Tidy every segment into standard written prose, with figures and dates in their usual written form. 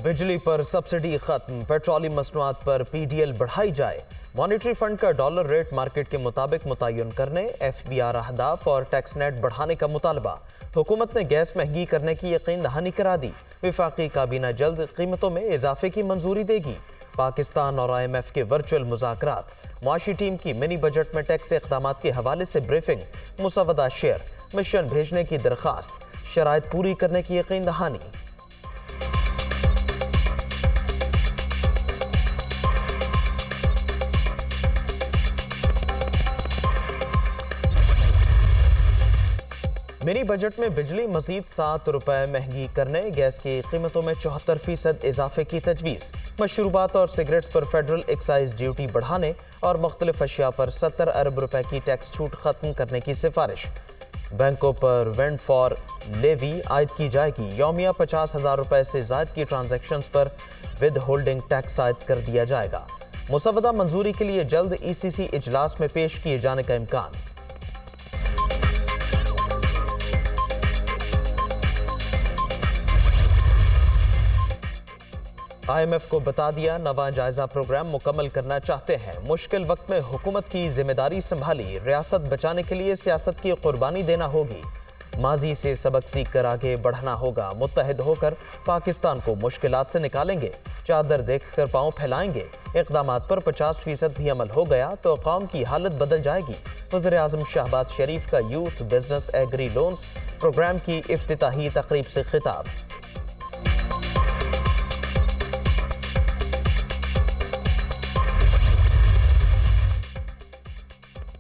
बिजली पर सब्सिडी खत्म, पेट्रोलियम मसनूआत पर PDL बढ़ाई जाए। मॉनिटरी फंड का डॉलर रेट मार्केट के मुताबिक मुतय्यन करने, FBR अहदाफ और टैक्स नेट बढ़ाने का मुतालबा। हुकूमत ने गैस महंगी करने की यकीन दहानी करा दी। वफाकी काबीना जल्द कीमतों में इजाफे की मंजूरी देगी। पाकिस्तान और IMF के वर्चुअल मुज़ाकरात। मुआशी टीम की मिनी बजट में टैक्स इक़दामात के हवाले से ब्रीफिंग। मुसवदा शेयर, मिशन भेजने की दरख्वास्त, शराइत पूरी करने की यकीन दहानी। मिनी बजट में बिजली मजीद ₹7 महंगी करने, गैस की कीमतों में 74% इजाफे की तजवीज़। मशरूबात और सिगरेट्स पर फेडरल एक्साइज ड्यूटी बढ़ाने और मुख्तलिफ अशिया पर ₹70 अरब की टैक्स छूट खत्म करने की सिफारिश। बैंकों पर वेंड फॉर लेवी आयद की जाएगी। यौमिया ₹50,000 से ज़ायद की ट्रांजैक्शंस पर विद होल्डिंग टैक्स आयद कर दिया जाएगा। मुसवदा मंजूरी के लिए जल्द ECC इजलास में पेश किए जाने का इम्कान। IMF को बता दिया, नवा जायजा प्रोग्राम मुकम्मल करना चाहते हैं। मुश्किल वक्त में हुकूमत की जिम्मेदारी संभाली, रियासत बचाने के लिए सियासत की कुर्बानी देना होगी। माजी से सबक सीख कर आगे बढ़ना होगा। मुत्तहिद होकर पाकिस्तान को मुश्किलात से निकालेंगे। चादर देख कर पाँव फैलाएंगे। इक़दामात पर 50% भी अमल हो गया तो कौम की हालत बदल जाएगी। वज़ीर-ए-आज़म शहबाज शरीफ का youth business agri loans program की इफ्तिताही तकरीब से खिताब।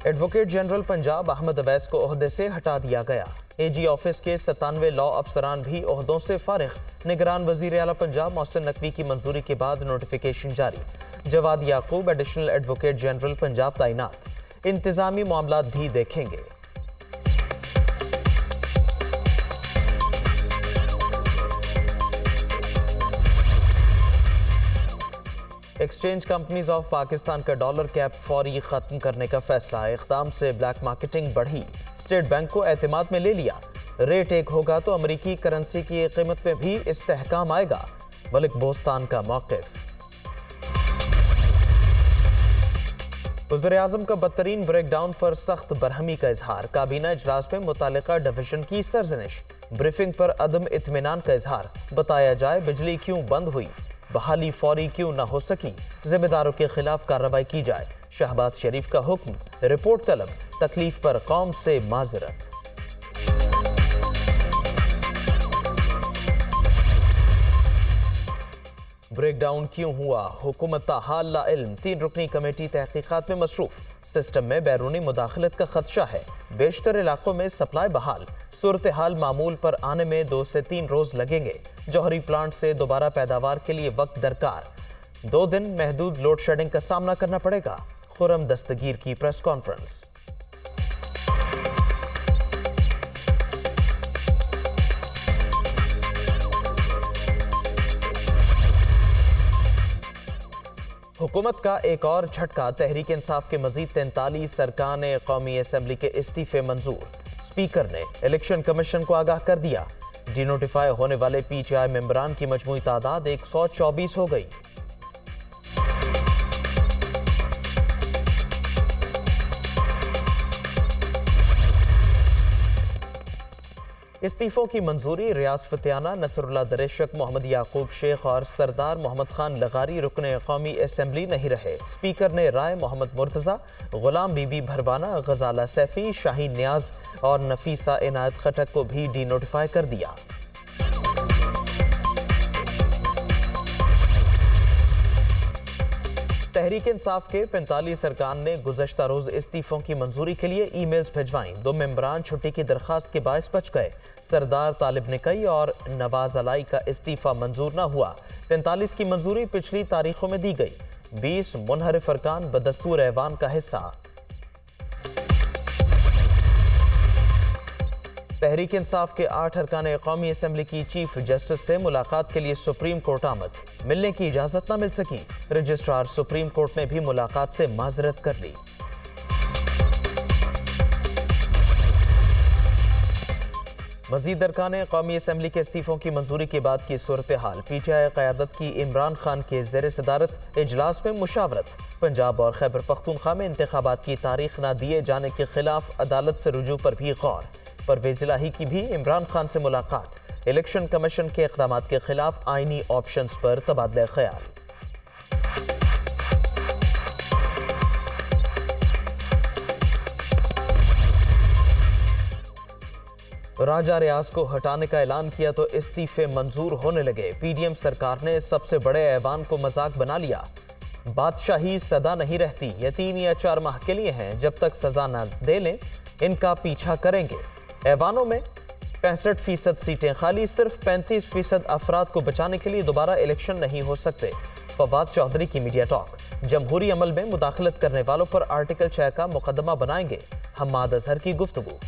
एडवोकेट जनरल पंजाब अहमद अवैस को ओहदे से हटा दिया गया। AG ऑफिस के 97 लॉ अफसरान भी ओहदों से फारिग। निगरान वजीर आला पंजाब मोहसिन नकवी की मंजूरी के बाद नोटिफिकेशन जारी। जवाद याकूब एडिशनल एडवोकेट जनरल पंजाब तैनात। इंतजामी मामलात भी देखेंगे। एक्सचेंज कंपनीज ऑफ पाकिस्तान का डॉलर कैप फौरी खत्म करने का फैसला। इक़दाम से ब्लैक मार्केटिंग बढ़ी। स्टेट बैंक को एतमाद में ले लिया। रेट एक होगा तो अमरीकी करेंसी की कीमत में भी इस्तेहकाम आएगा। मलिक बोस्तान का मौक़िफ़। वज़ीर-ए-आज़म का बदतरीन ब्रेकडाउन पर सख्त बरहमी का इजहार। काबीना इजलास में मुतालिका डिवीजन की सरजनिश। ब्रीफिंग पर अदम इत्मीनान का इजहार। बताया जाए बिजली क्यों बंद हुई, बहाली फौरी क्यों न हो सकी, जिम्मेदारों के खिलाफ कार्रवाई की जाए। शहबाज शरीफ का हुक्म, रिपोर्ट तलब, तकलीफ पर कौम से माजरत। ब्रेकडाउन क्यों हुआ, हुकूमत हाल ला इल्म। 3 रुकनी कमेटी तहकीकात में मसरूफ। सिस्टम में बैरूनी मुदाखलत का खदशा है। बेशतर इलाकों में सप्लाई बहाल। सूरत हाल मामूल पर आने में 2 से 3 रोज लगेंगे। जौहरी प्लांट से दोबारा पैदावार के लिए वक्त दरकार। 2 दिन महदूद लोड शेडिंग का सामना करना पड़ेगा। खुर्रम दस्तगीर की प्रेस कॉन्फ्रेंस। हुकूमत का एक और झटका। तहरीक इंसाफ के मजीद 43 अरकान कौमी असम्बली के इस्तीफे मंजूर। स्पीकर ने इलेक्शन कमीशन को आगाह कर दिया। डिनोटिफाई होने वाले PTI मेंबरान की मजमूई तादाद 124 हो गई। इस्तीफों की मंजूरी। रियाज फतेहाना, नसरुल्लाह दरेशक, मोहम्मद याकूब शेख और सरदार मोहम्मद खान लगारी रुकने कौमी असम्बली नहीं रहे। स्पीकर ने राय मोहम्मद मुर्तज़ा, गुलाम बीबी भरवाना, गजाला सैफी, शाहीन न्याज और नफीसा इनायत खटक को भी डीनोटिफाई कर दिया। तहरीक इंसाफ के 45 अरकान ने गुज़श्ता रोज इस्तीफों की मंजूरी के लिए ईमेल्स भिजवाई। 2 मेंबरान छुट्टी की दरखास्त के बायस बच गए। सरदार तालिब निकई और नवाज अलाई का इस्तीफा मंजूर न हुआ। 43 की मंजूरी पिछली तारीखों में दी गई। 20 मुनहरिफ अरकान बदस्तूर ऐवान का हिस्सा। तहरीक इंसाफ के 8 अरकान कौमी असम्बली की चीफ जस्टिस से मुलाकात के लिए सुप्रीम कोर्ट आमद। मिलने की इजाजत न मिल सकी। रजिस्ट्रार सुप्रीम कोर्ट ने भी मुलाकात से माजरत कर ली। مزید ارکان قومی اسمبلی کے استعفوں کی منظوری کے بعد کی صورتحال، پی ٹی آئی قیادت کی عمران خان کے زیر صدارت اجلاس میں مشاورت، پنجاب اور خیبر پختونخوا میں انتخابات کی تاریخ نہ دیے جانے کے خلاف عدالت سے رجوع پر بھی غور، پرویز الہی کی بھی عمران خان سے ملاقات، الیکشن کمیشن کے اقدامات کے خلاف آئینی آپشنز پر تبادلہ خیال۔ راجہ ریاض کو ہٹانے کا اعلان کیا تو استعفے منظور ہونے لگے، پی ڈی ایم سرکار نے سب سے بڑے ایوان کو مذاق بنا لیا، بادشاہی سدا نہیں رہتی، یہ 3 یا 4 ماہ کے لیے ہیں، جب تک سزا نہ دے لیں ان کا پیچھا کریں گے۔ ایوانوں میں 65% سیٹیں خالی، صرف 35% افراد کو بچانے کے لیے دوبارہ الیکشن نہیں ہو سکتے، فواد چودھری کی میڈیا ٹاک، جمہوری عمل میں مداخلت کرنے والوں پر آرٹیکل 6 کا مقدمہ بنائیں گے، حماد اظہر کی گفتگو۔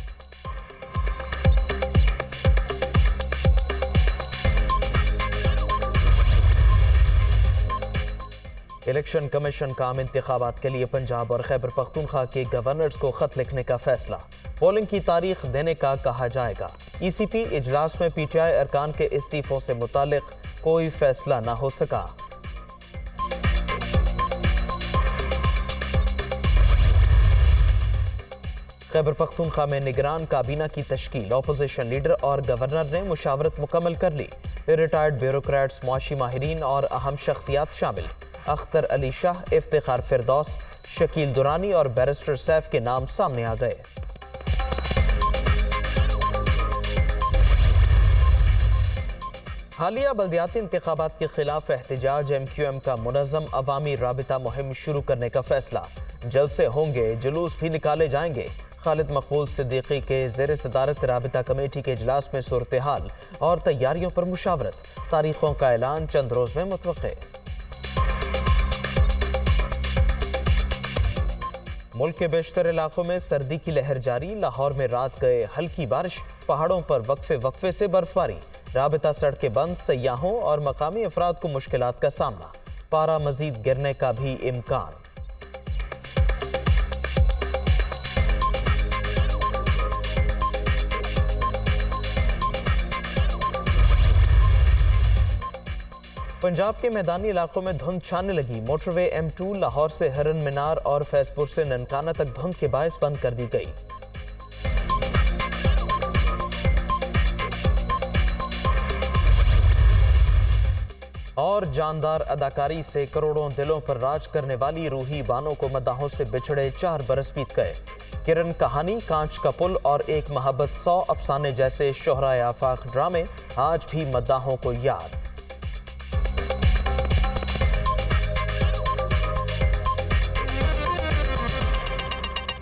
الیکشن کمیشن کا عام انتخابات کے لیے پنجاب اور خیبر پختونخوا کے گورنرز کو خط لکھنے کا فیصلہ، پولنگ کی تاریخ دینے کا کہا جائے گا، ای سی پی اجلاس میں پی ٹی آئی ارکان کے استعفوں سے متعلق کوئی فیصلہ نہ ہو سکا۔ خیبر پختونخوا میں نگران کابینہ کی تشکیل، اپوزیشن لیڈر اور گورنر نے مشاورت مکمل کر لی، ریٹائرڈ بیوروکریٹس، معاشی ماہرین اور اہم شخصیات شامل، اختر علی شاہ، افتخار فردوس، شکیل درانی اور بیرسٹر سیف کے نام سامنے آ گئے۔ حالیہ بلدیاتی انتخابات کے خلاف احتجاج، ایم کیو ایم کا منظم عوامی رابطہ مہم شروع کرنے کا فیصلہ، جلسے ہوں گے، جلوس بھی نکالے جائیں گے، خالد مقبول صدیقی کے زیر صدارت رابطہ کمیٹی کے اجلاس میں صورتحال اور تیاریوں پر مشاورت، تاریخوں کا اعلان چند روز میں متوقع۔ ملک کے بیشتر علاقوں میں سردی کی لہر جاری، لاہور میں رات گئے ہلکی بارش، پہاڑوں پر وقفے سے برف باری، رابطہ سڑکیں بند، سیاحوں اور مقامی افراد کو مشکلات کا سامنا، پارہ مزید گرنے کا بھی امکان۔ پنجاب کے میدانی علاقوں میں دھند چھانے لگی، موٹر وے M2 لاہور سے ہرن مینار اور فیض پور سے ننکانہ تک دھند کے باعث بند کر دی گئی۔ اور جاندار اداکاری سے کروڑوں دلوں پر راج کرنے والی روحی بانو کو مداحوں سے بچھڑے 4 برس بیت گئے، کرن کہانی، کانچ کا پل اور ایک محبت 100 افسانے جیسے شہرائے آفاق ڈرامے آج بھی مداحوں کو یاد۔